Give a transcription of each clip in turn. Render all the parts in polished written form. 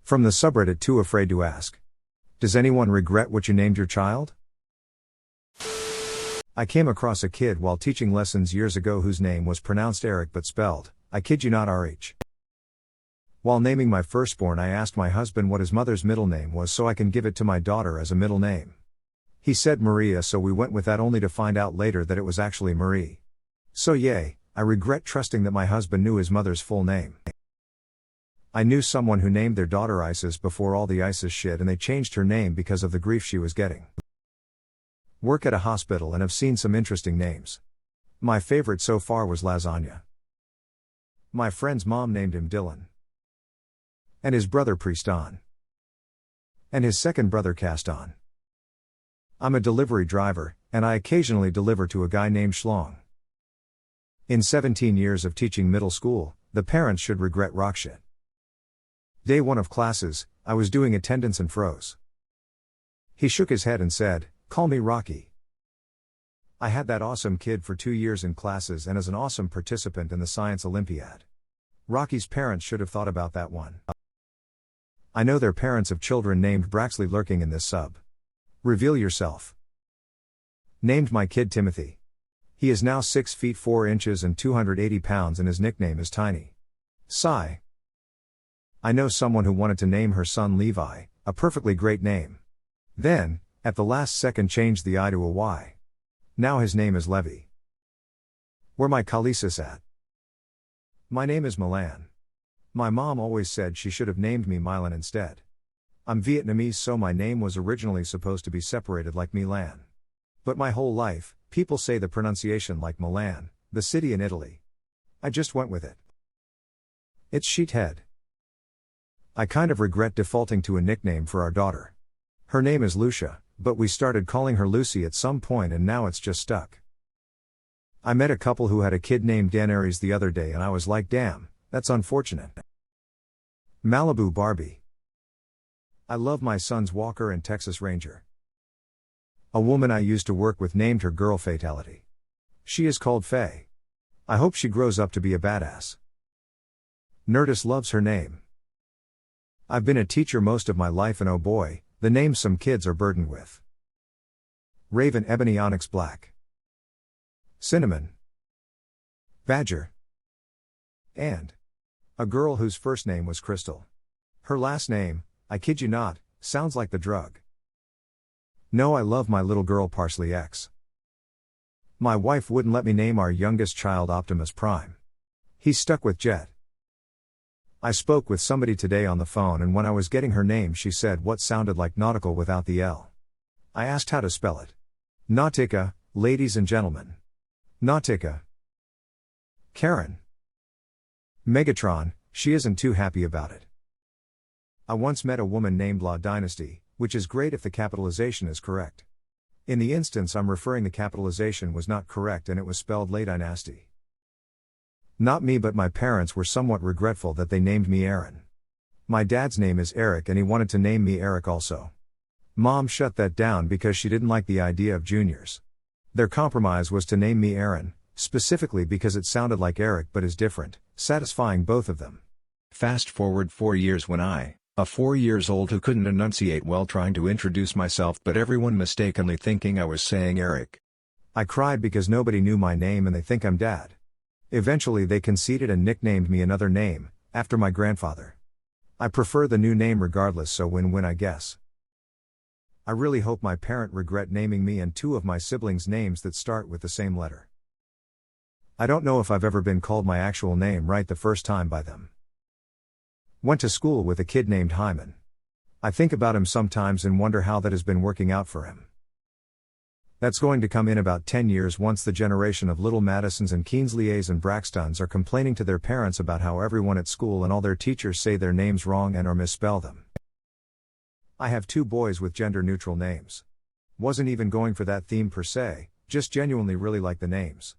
From the subreddit Too Afraid to Ask. Does anyone regret what you named your child? I came across a kid while teaching lessons years ago whose name was pronounced Eric but spelled, I kid you not, RH. While naming my firstborn, I asked my husband what his mother's middle name was so I can give it to my daughter as a middle name. He said Maria, so we went with that, only to find out later that it was actually Marie. So yay, I regret trusting that my husband knew his mother's full name. I knew someone who named their daughter Isis before all the ISIS shit, and they changed her name because of the grief she was getting. Work at a hospital and have seen some interesting names. My favorite so far was Lasagna. My friend's mom named him Dylan. And his brother Prieston. And his second brother Caston. I'm a delivery driver, and I occasionally deliver to a guy named Schlong. In 17 years of teaching middle school, the parents should regret rock shit. Day 1 of classes, I was doing attendance and froze. He shook his head and said, "Call me Rocky." I had that awesome kid for 2 years in classes and as an awesome participant in the Science Olympiad. Rocky's parents should have thought about that one. I know they're parents of children named Braxley lurking in this sub. Reveal yourself. Named my kid Timothy. He is now 6 feet 4 inches and 280 pounds and his nickname is Tiny. Sigh. I know someone who wanted to name her son Levi, a perfectly great name. Then, at the last second, changed the I to a Y. Now his name is Levi. Where my Khaleesi's at? My name is Milan. My mom always said she should have named me Milan instead. I'm Vietnamese, so my name was originally supposed to be separated like Milan. But my whole life, people say the pronunciation like Milan, the city in Italy. I just went with it. It's Sheethead. I kind of regret defaulting to a nickname for our daughter. Her name is Lucia, but we started calling her Lucy at some point and now it's just stuck. I met a couple who had a kid named Daenerys the other day and I was like, damn, that's unfortunate. Malibu Barbie. I love my sons Walker and Texas Ranger. A woman I used to work with named her girl Fatality. She is called Faye. I hope she grows up to be a badass. Nerdist loves her name. I've been a teacher most of my life and oh boy, the names some kids are burdened with. Raven Ebony Onyx Black. Cinnamon. Badger. And a girl whose first name was Crystal. Her last name, I kid you not, sounds like the drug. No, I love my little girl Parsley X. My wife wouldn't let me name our youngest child Optimus Prime. He's stuck with Jet. I spoke with somebody today on the phone and when I was getting her name she said what sounded like nautical without the L. I asked how to spell it. Nautica, ladies and gentlemen. Nautica. Karen. Megatron, she isn't too happy about it. I once met a woman named La Dynasty, which is great if the capitalization is correct. In the instance I'm referring, the capitalization was not correct and it was spelled La Dynasty. Not me, but my parents were somewhat regretful that they named me Aaron. My dad's name is Eric and he wanted to name me Eric also. Mom shut that down because she didn't like the idea of juniors. Their compromise was to name me Aaron, specifically because it sounded like Eric but is different, satisfying both of them. Fast forward 4 years when I, a 4 years old who couldn't enunciate well, trying to introduce myself but everyone mistakenly thinking I was saying Eric. I cried because nobody knew my name and they think I'm dad. Eventually they conceded and nicknamed me another name, after my grandfather. I prefer the new name regardless, so win-win I guess. I really hope my parent regret naming me and 2 of my siblings names that start with the same letter. I don't know if I've ever been called my actual name right the first time by them. Went to school with a kid named Hyman. I think about him sometimes and wonder how that has been working out for him. That's going to come in about 10 years once the generation of little Madisons and Keensleys and Braxtons are complaining to their parents about how everyone at school and all their teachers say their names wrong and or misspell them. I have 2 boys with gender-neutral names. Wasn't even going for that theme per se, just genuinely really like the names.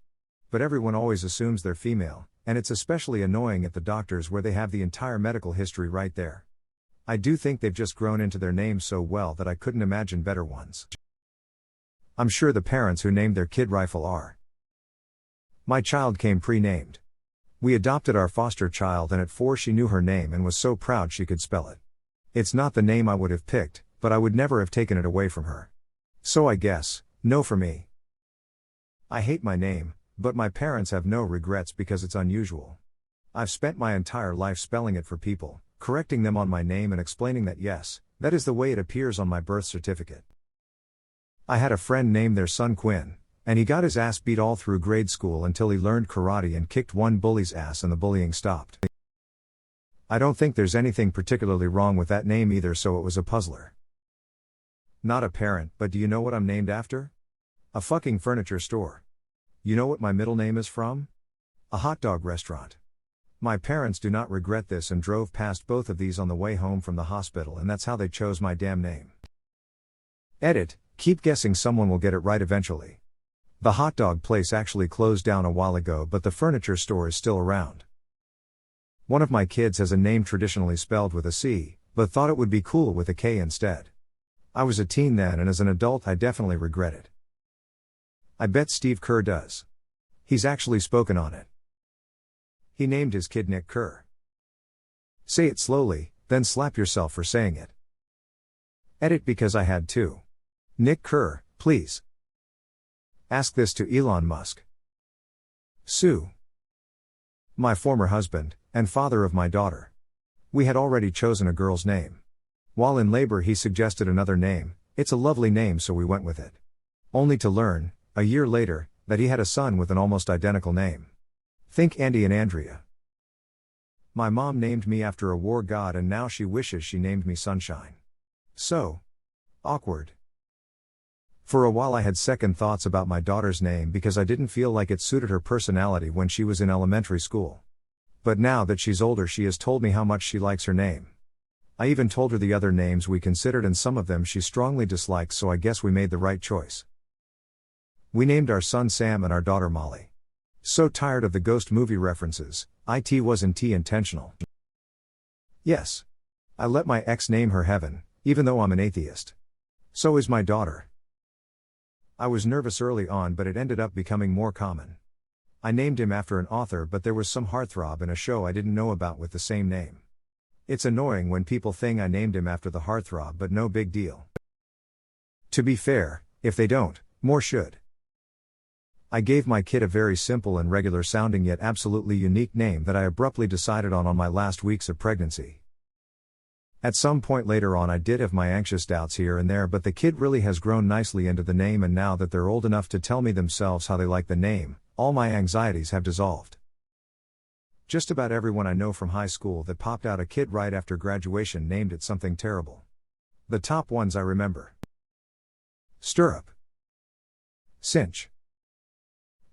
But everyone always assumes they're female, and it's especially annoying at the doctors where they have the entire medical history right there. I do think they've just grown into their names so well that I couldn't imagine better ones. I'm sure the parents who named their kid Rifle are. My child came pre-named. We adopted our foster child and at 4 she knew her name and was so proud she could spell it. It's not the name I would have picked, but I would never have taken it away from her. So I guess, no for me. I hate my name, but my parents have no regrets because it's unusual. I've spent my entire life spelling it for people, correcting them on my name and explaining that yes, that is the way it appears on my birth certificate. I had a friend named their son Quinn, and he got his ass beat all through grade school until he learned karate and kicked one bully's ass and the bullying stopped. I don't think there's anything particularly wrong with that name either, so it was a puzzler. Not a parent, but do you know what I'm named after? A fucking furniture store. You know what my middle name is from? A hot dog restaurant. My parents do not regret this and drove past both of these on the way home from the hospital, and that's how they chose my damn name. Edit, keep guessing, someone will get it right eventually. The hot dog place actually closed down a while ago, but the furniture store is still around. One of my kids has a name traditionally spelled with a C, but thought it would be cool with a K instead. I was a teen then, and as an adult I definitely regret it. I bet Steve Kerr does. He's actually spoken on it. He named his kid Nick Kerr. Say it slowly, then slap yourself for saying it. Edit, because I had to. Nick Kerr, please. Ask this to Elon Musk. Sue. My former husband, and father of my daughter. We had already chosen a girl's name. While in labor he suggested another name. It's a lovely name, so we went with it. Only to learn, a year later, that he had a son with an almost identical name. Think Andy and Andrea. My mom named me after a war god, and now she wishes she named me Sunshine. So awkward. For a while I had second thoughts about my daughter's name because I didn't feel like it suited her personality when she was in elementary school. But now that she's older, she has told me how much she likes her name. I even told her the other names we considered, and some of them she strongly dislikes, so I guess we made the right choice. We named our son Sam and our daughter Molly. So tired of the Ghost movie references, it wasn't intentional. Yes. I let my ex name her Heaven, even though I'm an atheist. So is my daughter. I was nervous early on, but it ended up becoming more common. I named him after an author, but there was some heartthrob in a show I didn't know about with the same name. It's annoying when people think I named him after the heartthrob, but no big deal. To be fair, if they don't, more should. I gave my kid a very simple and regular sounding yet absolutely unique name that I abruptly decided on my last weeks of pregnancy. At some point later on I did have my anxious doubts here and there, but the kid really has grown nicely into the name, and now that they're old enough to tell me themselves how they like the name, all my anxieties have dissolved. Just about everyone I know from high school that popped out a kid right after graduation named it something terrible. The top ones I remember: Stirrup, Cinch,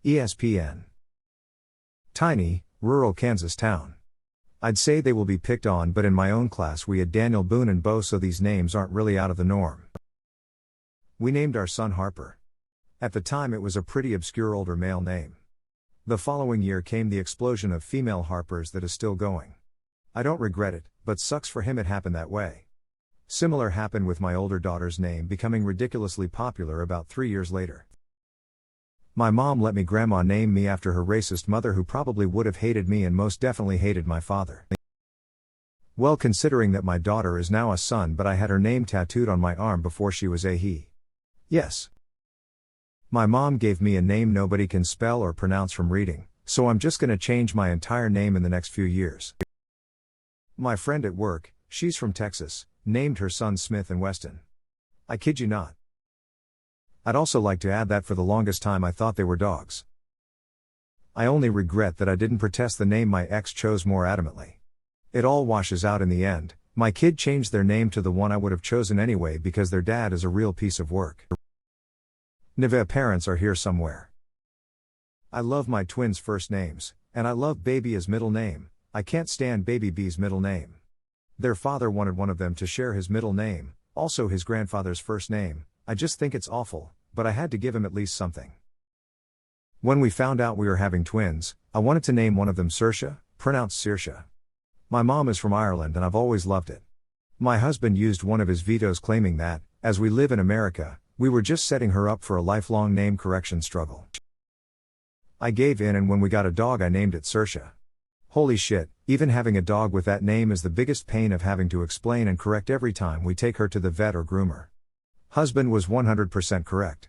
ESPN, Tiny, rural Kansas town. I'd say they will be picked on, but in my own class we had Daniel, Boone and Bo, so these names aren't really out of the norm. We named our son Harper. At the time it was a pretty obscure older male name. The following year came the explosion of female Harpers that is still going. I don't regret it, but sucks for him it happened that way. Similar happened with my older daughter's name becoming ridiculously popular about 3 years later. My mom let me grandma name me after her racist mother, who probably would have hated me and most definitely hated my father. Well, considering that my daughter is now a son, but I had her name tattooed on my arm before she was a he. Yes. My mom gave me a name nobody can spell or pronounce from reading, so I'm just gonna change my entire name in the next few years. My friend at work, she's from Texas, named her son Smith and Weston. I kid you not. I'd also like to add that for the longest time I thought they were dogs. I only regret that I didn't protest the name my ex chose more adamantly. It all washes out in the end. My kid changed their name to the one I would have chosen anyway because their dad is a real piece of work. Neve parents are here somewhere. I love my twins' first names, and I love Baby as middle name. I can't stand Baby B's middle name. Their father wanted one of them to share his middle name, also his grandfather's first name. I just think it's awful, but I had to give him at least something. When we found out we were having twins, I wanted to name one of them Saoirse, pronounced Saoirse. My mom is from Ireland and I've always loved it. My husband used one of his vetoes, claiming that, as we live in America, we were just setting her up for a lifelong name correction struggle. I gave in, and when we got a dog I named it Saoirse. Holy shit, even having a dog with that name is the biggest pain of having to explain and correct every time we take her to the vet or groomer. Husband was 100% correct.